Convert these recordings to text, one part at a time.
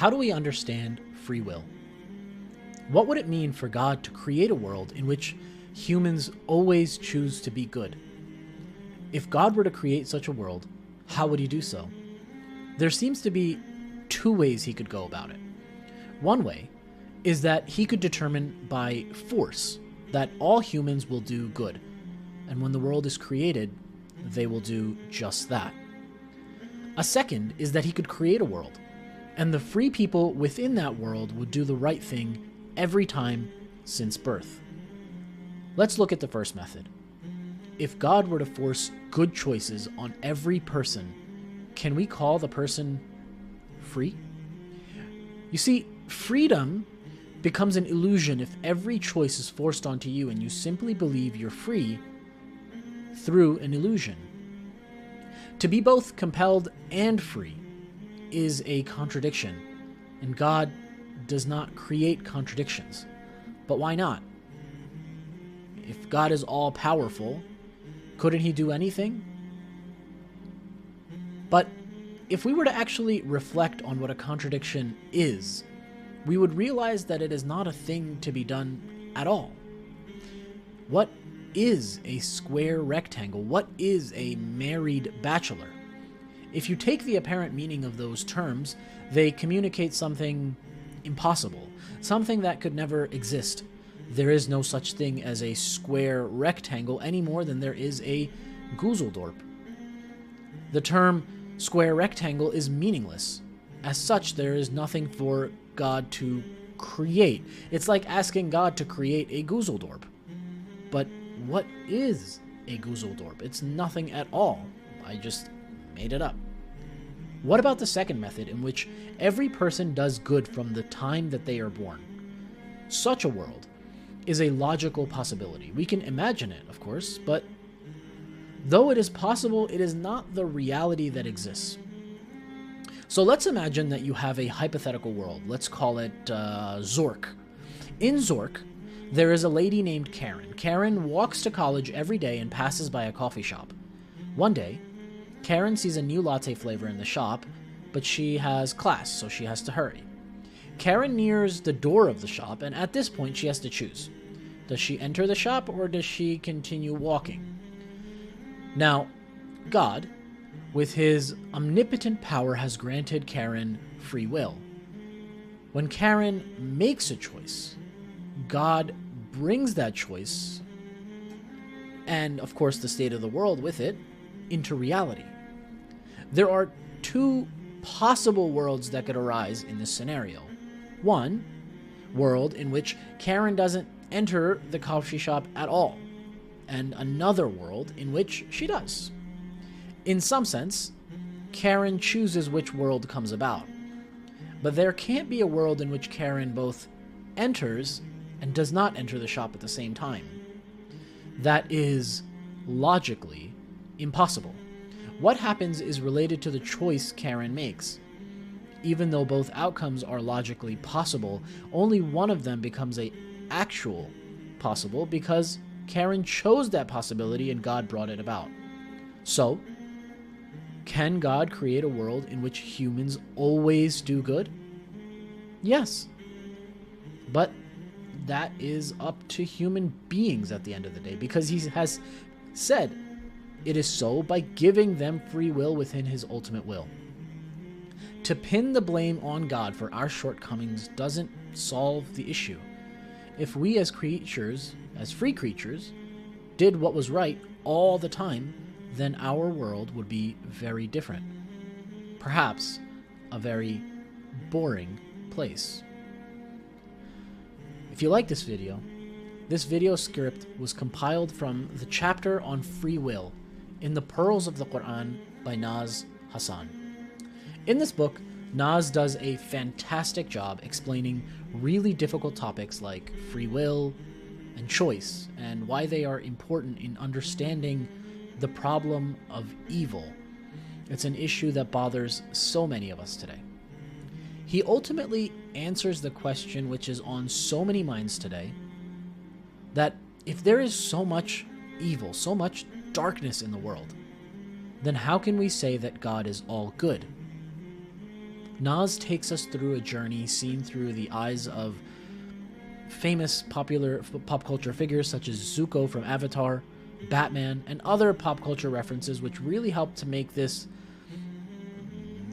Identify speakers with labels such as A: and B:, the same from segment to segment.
A: How do we understand free will? What would it mean for God to create a world in which humans always choose to be good? If God were to create such a world, how would he do so? There seems to be two ways he could go about it. One way is that he could determine by force that all humans will do good, and when the world is created, they will do just that. A second is that he could create a world, and the free people within that world would do the right thing every time since birth. Let's look at the first method. If God were to force good choices on every person, can we call the person free? You see, freedom becomes an illusion if every choice is forced onto you and you simply believe you're free through an illusion. To be both compelled and free is a contradiction, and God does not create contradictions. But why not? If God is all-powerful, couldn't he do anything? But if we were to actually reflect on what a contradiction is, we would realize that it is not a thing to be done at all. What is a square rectangle? What is a married bachelor? If you take the apparent meaning of those terms, they communicate something impossible, something that could never exist. There is no such thing as a square rectangle any more than there is a Guzeldorp. The term square rectangle is meaningless. As such, there is nothing for God to create. It's like asking God to create a Guzeldorp. But what is a Guzeldorp? It's nothing at all. I just made it up. What about the second method, in which every person does good from the time that they are born? Such a world is a logical possibility. We can imagine it, of course, but though it is possible, it is not the reality that exists. So let's imagine that you have a hypothetical world. Let's call it Zork. In Zork, there is a lady named Karen. Karen walks to college every day and passes by a coffee shop. One day, Karen sees a new latte flavor in the shop, but she has class, so she has to hurry. Karen nears the door of the shop, and at this point she has to choose. Does she enter the shop, or does she continue walking? Now, God, with his omnipotent power, has granted Karen free will. When Karen makes a choice, God brings that choice, and of course the state of the world with it, into reality. There are two possible worlds that could arise in this scenario. One world in which Karen doesn't enter the coffee shop at all, and another world in which she does. In some sense, Karen chooses which world comes about. But there can't be a world in which Karen both enters and does not enter the shop at the same time. That is logically impossible. What happens is related to the choice Karen makes. Even though both outcomes are logically possible, only one of them becomes an actual possible because Karen chose that possibility and God brought it about. So, can God create a world in which humans always do good? Yes. But that is up to human beings at the end of the day, because he has said it is so by giving them free will within his ultimate will. To pin the blame on God for our shortcomings doesn't solve the issue. If we as creatures, as free creatures, did what was right all the time, then our world would be very different. Perhaps a very boring place. If you like this video script was compiled from the chapter on free will in the Pearls of the Quran by Naz Hassan. In this book, Naz does a fantastic job explaining really difficult topics like free will and choice, and why they are important in understanding the problem of evil. It's an issue that bothers so many of us today. He ultimately answers the question which is on so many minds today, that if there is so much evil, so much darkness in the world, then how can we say that God is all good? Naz takes us through a journey seen through the eyes of famous popular pop culture figures such as Zuko from Avatar, Batman, and other pop culture references, which really help to make this,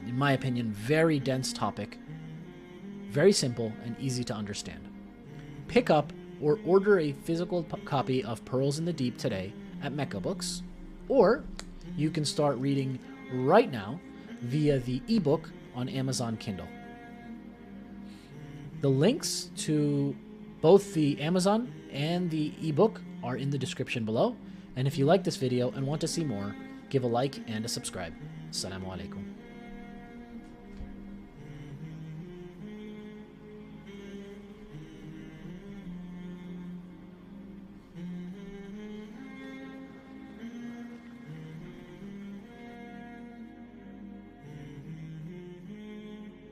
A: in my opinion, very dense topic very simple and easy to understand. Pick up or order a physical copy of Pearls in the Deep today at MeccaBooks, or you can start reading right now via the ebook on Amazon Kindle. The links to both the Amazon and the ebook are in the description below, and if you like this video and want to see more, give a like and a subscribe. Assalamu alaikum.